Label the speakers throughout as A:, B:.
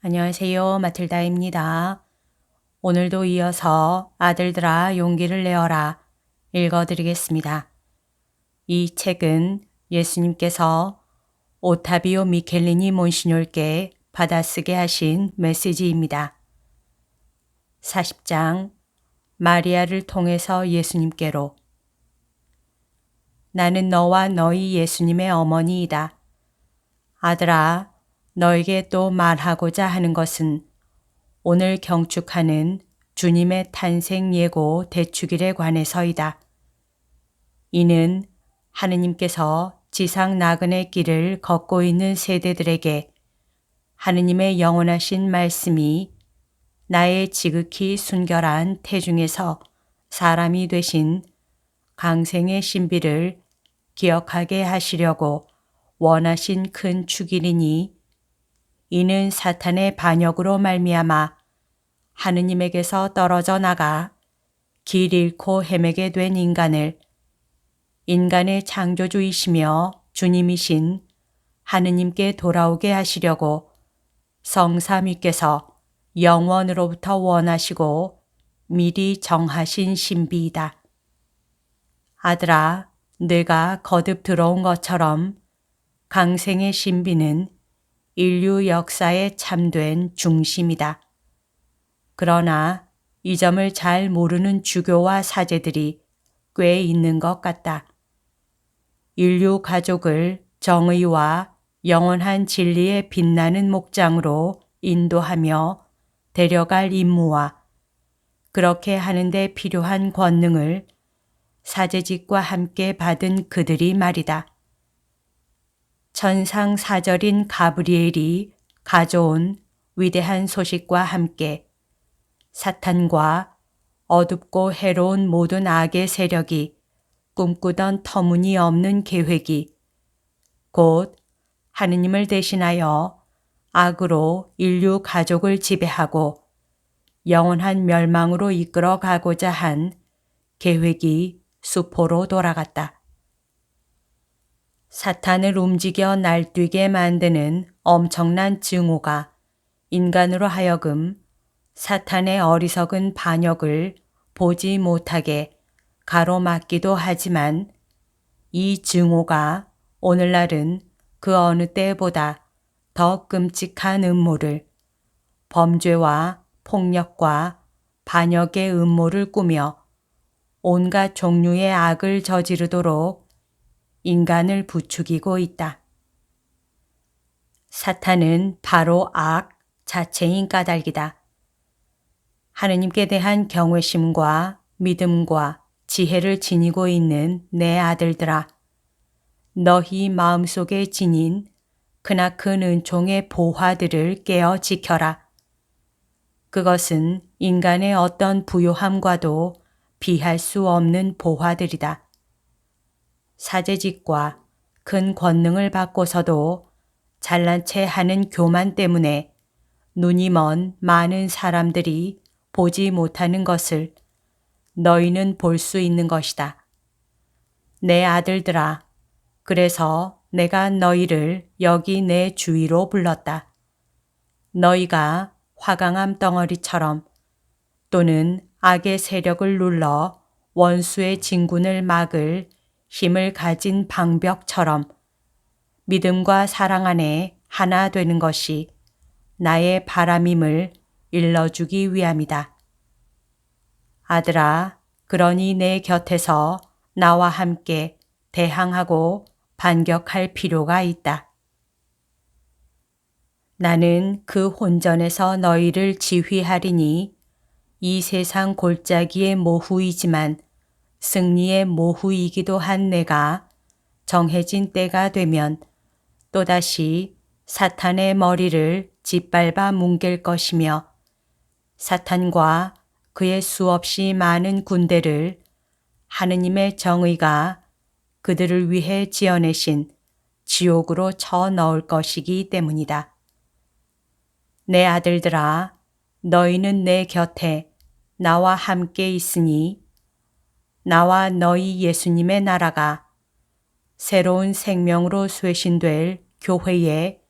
A: 안녕하세요. 마틸다입니다. 오늘도 이어서 아들들아 용기를 내어라 읽어드리겠습니다. 이 책은 예수님께서 오타비오 미켈리니 몬시뇰께 받아쓰게 하신 메시지입니다. 40장 마리아를 통해서 예수님께로. 나는 너와 너희 예수님의 어머니이다. 아들아, 너에게 또 말하고자 하는 것은 오늘 경축하는 주님의 탄생 예고 대축일에 관해서이다. 이는 하느님께서 지상 나그네 길을 걷고 있는 세대들에게 하느님의 영원하신 말씀이 나의 지극히 순결한 태중에서 사람이 되신 강생의 신비를 기억하게 하시려고 원하신 큰 축일이니 이는 사탄의 반역으로 말미암아 하느님에게서 떨어져 나가 길 잃고 헤매게 된 인간을 인간의 창조주이시며 주님이신 하느님께 돌아오게 하시려고 성삼위께서 영원으로부터 원하시고 미리 정하신 신비이다. 아들아, 내가 거듭 들어온 것처럼 강생의 신비는 인류 역사에 참된 중심이다. 그러나 이 점을 잘 모르는 주교와 사제들이 꽤 있는 것 같다. 인류 가족을 정의와 영원한 진리에 빛나는 목장으로 인도하며 데려갈 임무와 그렇게 하는데 필요한 권능을 사제직과 함께 받은 그들이 말이다. 천상사절인 가브리엘이 가져온 위대한 소식과 함께 사탄과 어둡고 해로운 모든 악의 세력이 꿈꾸던 터무니없는 계획이 곧 하느님을 대신하여 악으로 인류 가족을 지배하고 영원한 멸망으로 이끌어 가고자 한 계획이 수포로 돌아갔다. 사탄을 움직여 날뛰게 만드는 엄청난 증오가 인간으로 하여금 사탄의 어리석은 반역을 보지 못하게 가로막기도 하지만 이 증오가 오늘날은 그 어느 때보다 더 끔찍한 음모를 범죄와 폭력과 반역의 음모를 꾸며 온갖 종류의 악을 저지르도록 인간을 부추기고 있다. 사탄은 바로 악 자체인 까닭이다. 하느님께 대한 경외심과 믿음과 지혜를 지니고 있는 내 아들들아, 너희 마음속에 지닌 크나큰 은총의 보화들을 깨어 지켜라. 그것은 인간의 어떤 부요함과도 비할 수 없는 보화들이다. 사제직과 큰 권능을 받고서도 잘난 체 하는 교만 때문에 눈이 먼 많은 사람들이 보지 못하는 것을 너희는 볼 수 있는 것이다. 내 아들들아, 그래서 내가 너희를 여기 내 주위로 불렀다. 너희가 화강암 덩어리처럼 또는 악의 세력을 눌러 원수의 진군을 막을 힘을 가진 방벽처럼 믿음과 사랑 안에 하나 되는 것이 나의 바람임을 일러주기 위함이다. 아들아, 그러니 내 곁에서 나와 함께 대항하고 반격할 필요가 있다. 나는 그 혼전에서 너희를 지휘하리니 이 세상 골짜기의 모후이지만 승리의 모후이기도 한 내가 정해진 때가 되면 또다시 사탄의 머리를 짓밟아 뭉갤 것이며 사탄과 그의 수없이 많은 군대를 하느님의 정의가 그들을 위해 지어내신 지옥으로 쳐 넣을 것이기 때문이다. 내 아들들아, 너희는 내 곁에 나와 함께 있으니 나와 너희 예수님의 나라가 새로운 생명으로 쇄신될 교회에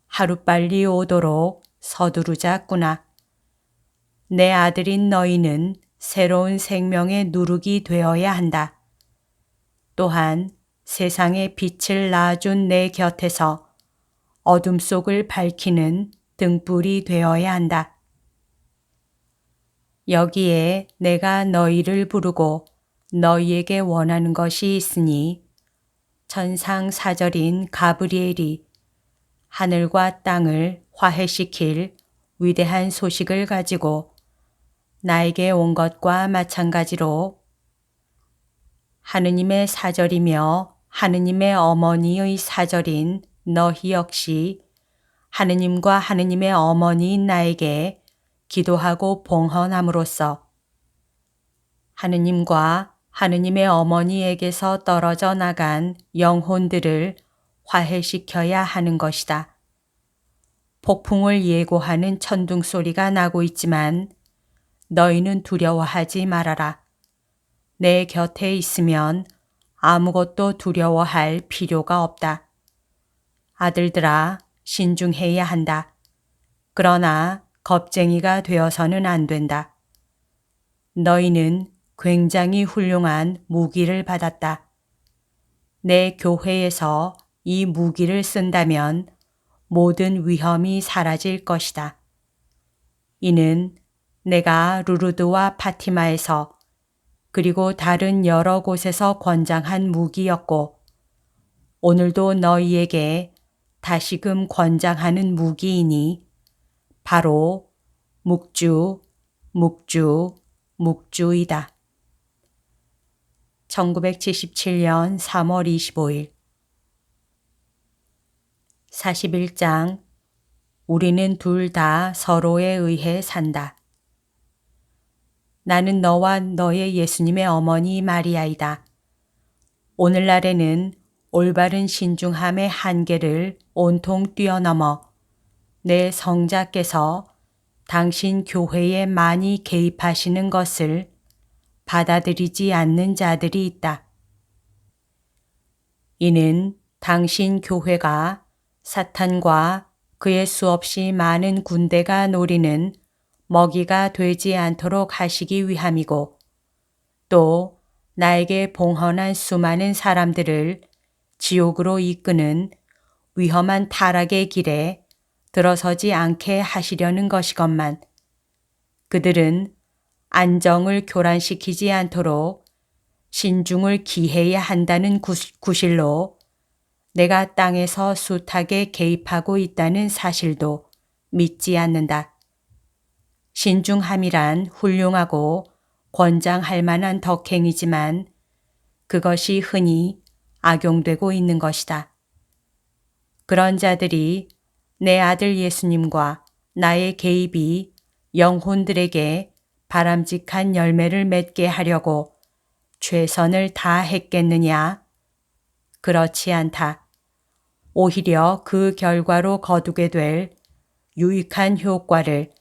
A: 하루빨리 오도록 서두르자꾸나. 내 아들인 너희는 새로운 생명의 누룩이 되어야 한다. 또한 세상의 빛을 낳아준 내 곁에서 어둠 속을 밝히는 등불이 되어야 한다. 여기에 내가 너희를 부르고 너희에게 원하는 것이 있으니 천상 사절인 가브리엘이 하늘과 땅을 화해시킬 위대한 소식을 가지고 나에게 온 것과 마찬가지로 하느님의 사절이며 하느님의 어머니의 사절인 너희 역시 하느님과 하느님의 어머니인 나에게 기도하고 봉헌함으로써 하느님과 하느님의 어머니에게서 떨어져 나간 영혼들을 화해시켜야 하는 것이다. 폭풍을 예고하는 천둥 소리가 나고 있지만 너희는 두려워하지 말아라. 내 곁에 있으면 아무것도 두려워할 필요가 없다. 아들들아, 신중해야 한다. 그러나 겁쟁이가 되어서는 안 된다. 너희는 굉장히 훌륭한 무기를 받았다. 내 교회에서 이 무기를 쓴다면 모든 위험이 사라질 것이다. 이는 내가 루르드와 파티마에서 그리고 다른 여러 곳에서 권장한 무기였고 오늘도 너희에게 다시금 권장하는 무기이니 바로 묵주, 묵주, 묵주이다. 1977년 3월 25일 41장 우리는 둘 다 서로에 의해 산다. 나는 너와 너의 예수님의 어머니 마리아이다. 오늘날에는 올바른 신중함의 한계를 온통 뛰어넘어 내 성자께서 당신 교회에 많이 개입하시는 것을 받아들이지 않는 자들이 있다. 이는 당신 교회가 사탄과 그의 수없이 많은 군대가 노리는 먹이가 되지 않도록 하시기 위함이고 또 나에게 봉헌한 수많은 사람들을 지옥으로 이끄는 위험한 타락의 길에 들어서지 않게 하시려는 것이건만 그들은 안정을 교란시키지 않도록 신중을 기해야 한다는 구실로 내가 땅에서 숱하게 개입하고 있다는 사실도 믿지 않는다. 신중함이란 훌륭하고 권장할 만한 덕행이지만 그것이 흔히 악용되고 있는 것이다. 그런 자들이 내 아들 예수님과 나의 개입이 영혼들에게 바람직한 열매를 맺게 하려고 최선을 다했겠느냐? 그렇지 않다. 오히려 그 결과로 거두게 될 유익한 효과를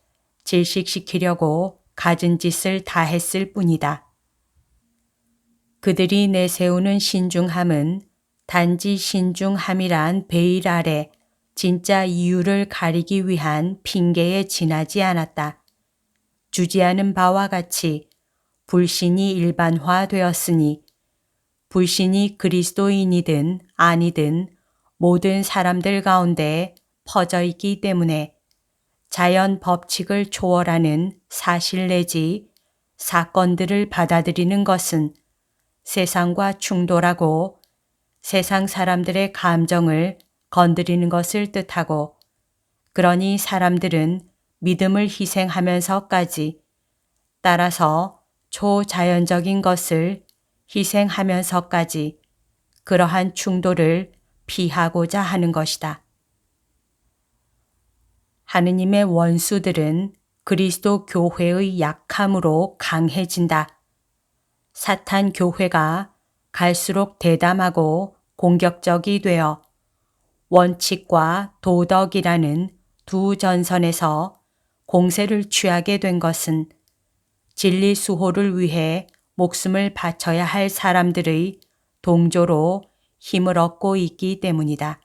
A: 질식시키려고 갖은 짓을 다했을 뿐이다. 그들이 내세우는 신중함은 단지 신중함이란 베일 아래 진짜 이유를 가리기 위한 핑계에 지나지 않았다. 주지하는 바와 같이 불신이 일반화되었으니 불신이 그리스도인이든 아니든 모든 사람들 가운데 퍼져 있기 때문에 자연 법칙을 초월하는 사실 내지 사건들을 받아들이는 것은 세상과 충돌하고 세상 사람들의 감정을 건드리는 것을 뜻하고 그러니 사람들은 믿음을 희생하면서까지 따라서 초자연적인 것을 희생하면서까지 그러한 충돌을 피하고자 하는 것이다. 하느님의 원수들은 그리스도 교회의 약함으로 강해진다. 사탄 교회가 갈수록 대담하고 공격적이 되어 원칙과 도덕이라는 두 전선에서 공세를 취하게 된 것은 진리 수호를 위해 목숨을 바쳐야 할 사람들의 동조로 힘을 얻고 있기 때문이다.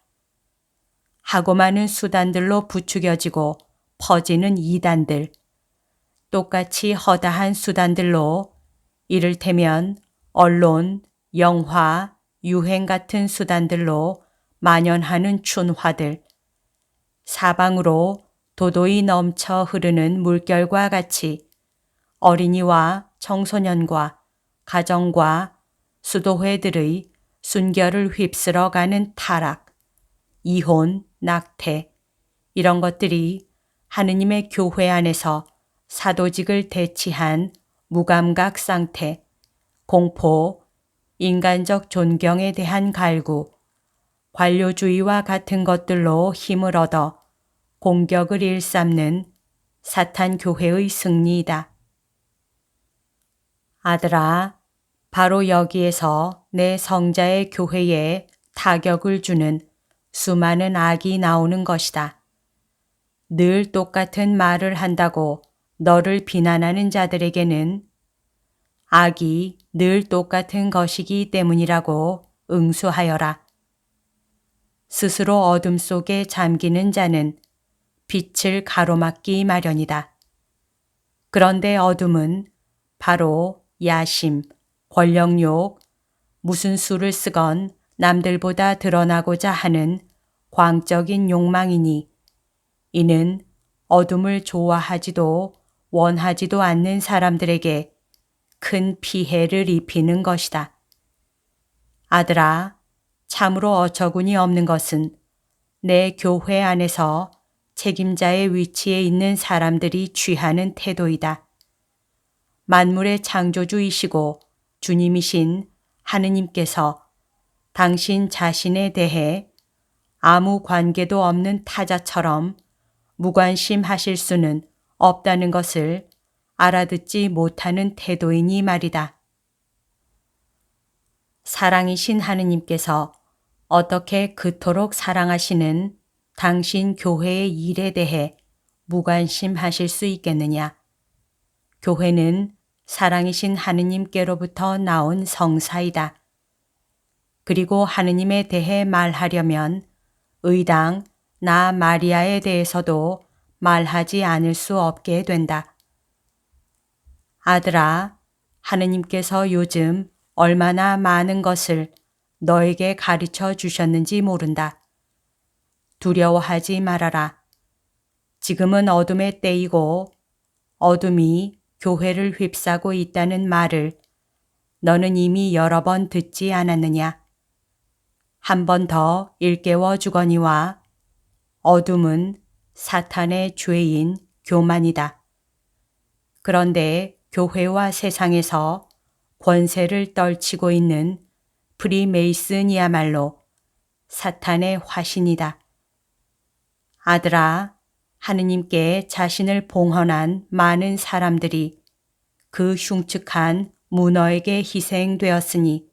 A: 하고 많은 수단들로 부추겨지고 퍼지는 이단들, 똑같이 허다한 수단들로 이를테면 언론, 영화, 유행 같은 수단들로 만연하는 춘화들, 사방으로 도도히 넘쳐 흐르는 물결과 같이 어린이와 청소년과 가정과 수도회들의 순결을 휩쓸어가는 타락, 이혼, 낙태, 이런 것들이 하느님의 교회 안에서 사도직을 대치한 무감각 상태, 공포, 인간적 존경에 대한 갈구, 관료주의와 같은 것들로 힘을 얻어 공격을 일삼는 사탄 교회의 승리이다. 아들아, 바로 여기에서 내 성자의 교회에 타격을 주는 수많은 악이 나오는 것이다. 늘 똑같은 말을 한다고 너를 비난하는 자들에게는 악이 늘 똑같은 것이기 때문이라고 응수하여라. 스스로 어둠 속에 잠기는 자는 빛을 가로막기 마련이다. 그런데 어둠은 바로 야심, 권력욕, 무슨 수를 쓰건 남들보다 드러나고자 하는 광적인 욕망이니 이는 어둠을 좋아하지도 원하지도 않는 사람들에게 큰 피해를 입히는 것이다. 아들아, 참으로 어처구니 없는 것은 내 교회 안에서 책임자의 위치에 있는 사람들이 취하는 태도이다. 만물의 창조주이시고 주님이신 하느님께서 당신 자신에 대해 아무 관계도 없는 타자처럼 무관심하실 수는 없다는 것을 알아듣지 못하는 태도이니 말이다. 사랑이신 하느님께서 어떻게 그토록 사랑하시는 당신 교회의 일에 대해 무관심하실 수 있겠느냐? 교회는 사랑이신 하느님께로부터 나온 성사이다. 그리고 하느님에 대해 말하려면 의당 나 마리아에 대해서도 말하지 않을 수 없게 된다. 아들아, 하느님께서 요즘 얼마나 많은 것을 너에게 가르쳐 주셨는지 모른다. 두려워하지 말아라. 지금은 어둠의 때이고 어둠이 교회를 휩싸고 있다는 말을 너는 이미 여러 번 듣지 않았느냐? 한 번 더 일깨워 주거니와 어둠은 사탄의 죄인 교만이다. 그런데 교회와 세상에서 권세를 떨치고 있는 프리메이슨이야말로 사탄의 화신이다. 아들아, 하느님께 자신을 봉헌한 많은 사람들이 그 흉측한 문어에게 희생되었으니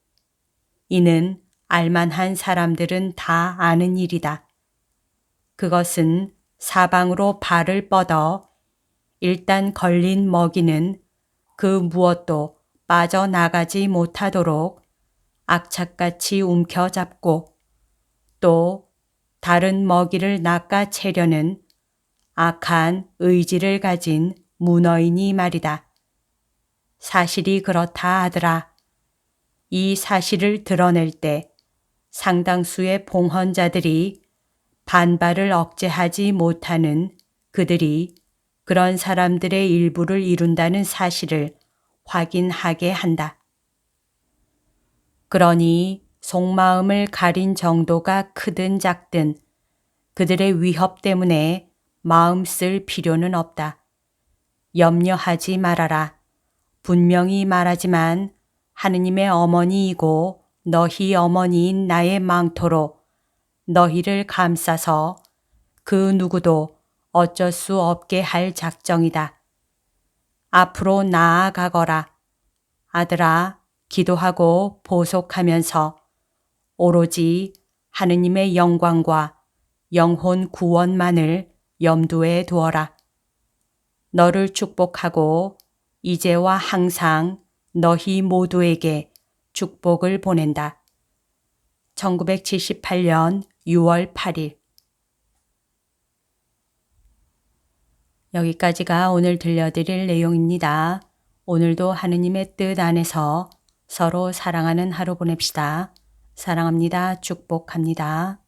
A: 이는 알만한 사람들은 다 아는 일이다. 그것은 사방으로 발을 뻗어 일단 걸린 먹이는 그 무엇도 빠져나가지 못하도록 악착같이 움켜잡고 또 다른 먹이를 낚아채려는 악한 의지를 가진 문어이니 말이다. 사실이 그렇다 아들아. 이 사실을 드러낼 때 상당수의 봉헌자들이 반발을 억제하지 못하는 그들이 그런 사람들의 일부를 이룬다는 사실을 확인하게 한다. 그러니 속마음을 가린 정도가 크든 작든 그들의 위협 때문에 마음 쓸 필요는 없다. 염려하지 말아라. 분명히 말하지만 하느님의 어머니이고 너희 어머니인 나의 망토로 너희를 감싸서 그 누구도 어쩔 수 없게 할 작정이다. 앞으로 나아가거라. 아들아, 기도하고 보속하면서 오로지 하느님의 영광과 영혼 구원만을 염두에 두어라. 너를 축복하고 이제와 항상 너희 모두에게 축복을 보낸다. 1978년 6월 8일 여기까지가 오늘 들려드릴 내용입니다. 오늘도 하느님의 뜻 안에서 서로 사랑하는 하루 보냅시다. 사랑합니다. 축복합니다.